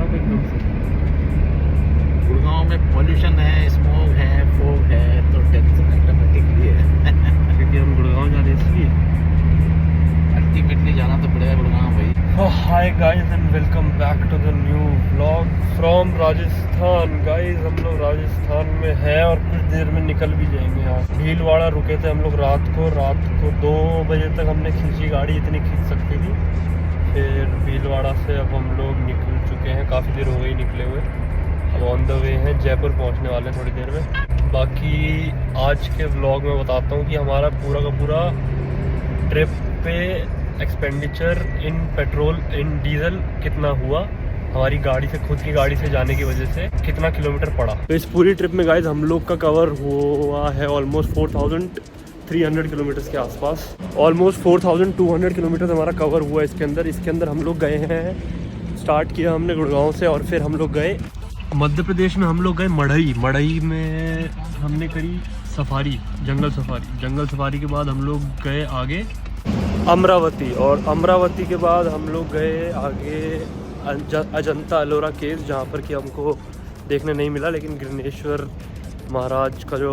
आप एकदम से। गुड़गांव में पॉल्यूशन है, स्मोक है, फॉग है, तो टेंशन ऑटोमेटिकली है। क्योंकि हम गुड़गांव जा रहे हैं इसलिए। अल्टीमेटली जाना तो पड़ेगा गुड़गांव भाई। Hi guys and welcome back to the new vlog from Rajasthan. Guys हम लोग राजस्थान में हैं और कुछ देर में निकल भी जाएंगे यहाँ। भीलवाड़ा रुके थे हम लोग रात को 2 बजे तक हमने खींची गाड़ी, इतनी खींच सकती थी। फिर भीलवाड़ा से अब हम लोग निकल चुके हैं, काफ़ी देर हो गई निकले हुए। अब ऑन द वे हैं, जयपुर पहुँचने वाले हैं थोड़ी देर में। बाकी आज के व्लॉग में बताता हूँ कि हमारा पूरा का पूरा ट्रिप पे expenditure in petrol in diesel कितना हुआ, हमारी गाड़ी से, खुद की गाड़ी से जाने की वजह से कितना किलोमीटर पड़ा। तो इस पूरी ट्रिप में गाइज हम लोग का कवर हुआ है ऑलमोस्ट 4300 किलोमीटर के आसपास। ऑलमोस्ट 4200 किलोमीटर हमारा कवर हुआ इसके अंदर हम लोग गए हैं। स्टार्ट किया हमने गुड़गांव से और फिर हम लोग गए मध्य प्रदेश में। हम लोग गए मढ़ई में हमने करी सफारी, जंगल सफारी के बाद हम लोग गए आगे अमरावती, और अमरावती के बाद हम लोग गए आगे अजंता एलोरा केव्स, जहाँ पर कि हमको देखने नहीं मिला, लेकिन गृहनेश्वर महाराज का जो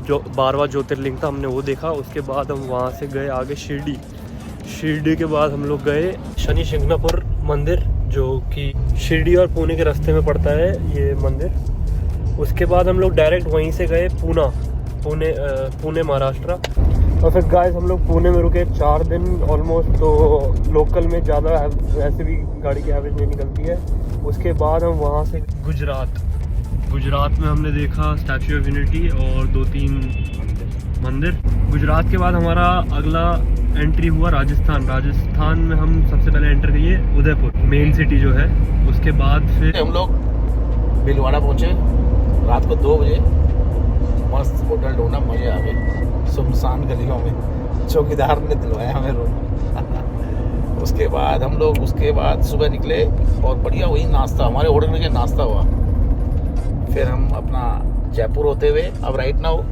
12वां ज्योतिर्लिंग था हमने वो देखा। उसके बाद हम वहाँ से गए आगे शिरडी के बाद हम लोग गए शनि शिंगणापुर मंदिर, जो कि शिरडी और पुणे के रास्ते में पड़ता है ये मंदिर। उसके बाद हम लोग डायरेक्ट वहीं से गए पुणे महाराष्ट्र। और फिर गाइस हम लोग पुणे में रुके 4 दिन ऑलमोस्ट। तो लोकल में ज़्यादा वैसे भी गाड़ी की एवरेज नहीं निकलती है। उसके बाद हम वहाँ से गुजरात में हमने देखा स्टैचू ऑफ यूनिटी और 2-3 मंदिर। गुजरात के बाद हमारा अगला एंट्री हुआ राजस्थान में हम सबसे पहले एंटर किए उदयपुर मेन सिटी जो है। उसके बाद फिर हम लोग भीलवाड़ा पहुंचे रात को 2 बजे। मस्त होटल ढूंढा, मजे आ गए। सुनसान गलियों में चौकीदार ने दिलवाया हमें रूम। उसके बाद सुबह निकले और बढ़िया वही नाश्ता, हमारे होटल में नाश्ता हुआ। फिर हम अपना जयपुर होते हुए अब राइट नाउ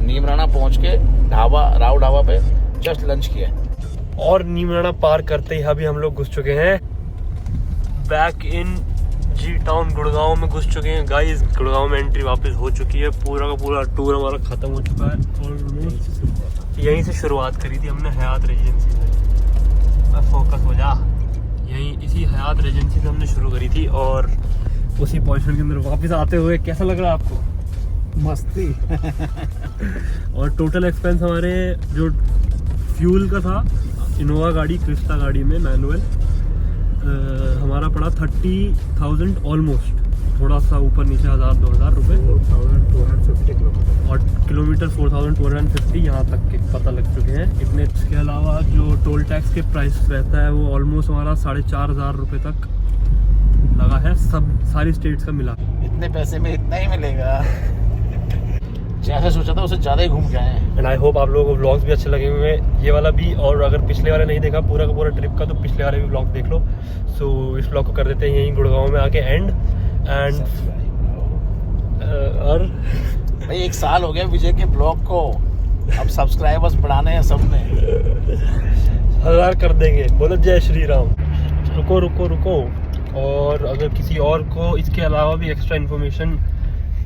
नीमराना पहुंच के राव ढाबा पे जस्ट लंच किया। और नीमराना पार करते ही अभी हम लोग घुस चुके हैं back in G town. Gurgaon में घुस चुके हैं गाइस। गुड़गांव में एंट्री वापस हो चुकी है। पूरा का पूरा टूर हमारा खत्म हो चुका है और यहीं से शुरुआत करी थी हमने हयात रेजेंसी से। फोकस हो जा, यहीं इसी हयात रेजेंसी से हमने शुरू करी थी और उसी पोजीशन के अंदर वापस आते हुए कैसा लग रहा है आपको? मस्ती। और टोटल एक्सपेंस हमारे जो फ्यूल का था, इनोवा गाड़ी क्रिस्टा गाड़ी में मैनुअल, हमारा पड़ा 30,000 ऑलमोस्ट, थोड़ा सा ऊपर नीचे 1000-2000 रुपये। 4250 किलोमीटर और किलोमीटर 4250 यहाँ तक के पता लग चुके हैं इतने। इसके अलावा जो टोल टैक्स के प्राइस रहता है वो ऑलमोस्ट हमारा 4500 रुपये तक लगा है, सब सारी स्टेट्स का मिला। इतने पैसे में इतना ही मिलेगा। जैसे सोचा था उससे ज़्यादा ही घूम के आए हैं। एंड आई होप आप लोगों को व्लॉग्स भी अच्छे लगे हुए हैं, ये वाला भी। और अगर पिछले वाले नहीं देखा पूरा का पूरा ट्रिप का, तो पिछले वाले भी व्लॉग देख लो। सो इस व्लॉग को कर देते हैं यहीं गुड़गांव में आके एंड और भाई 1 साल हो गया विजय के ब्लॉग को, अब सब्सक्राइबर्स बढ़ाने हैं सबने। 1000 कर देंगे, बोलो जय श्री राम। रुको। और अगर किसी और को इसके अलावा भी एक्स्ट्रा इन्फॉर्मेशन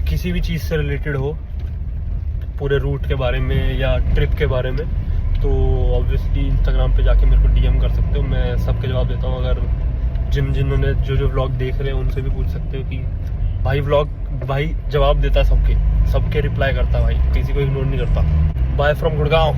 किसी भी चीज़ से रिलेटेड हो, पूरे रूट के बारे में या ट्रिप के बारे में, तो ऑब्वियसली इंस्टाग्राम पे जाके मेरे को डीएम कर सकते हो, मैं सबके जवाब देता हूँ। अगर जिन्होंने जो व्लॉग देख रहे हैं उनसे भी पूछ सकते हो कि भाई जवाब देता है सबके रिप्लाई करता है भाई, किसी को इग्नोर नहीं करता। Bye from Gurgaon.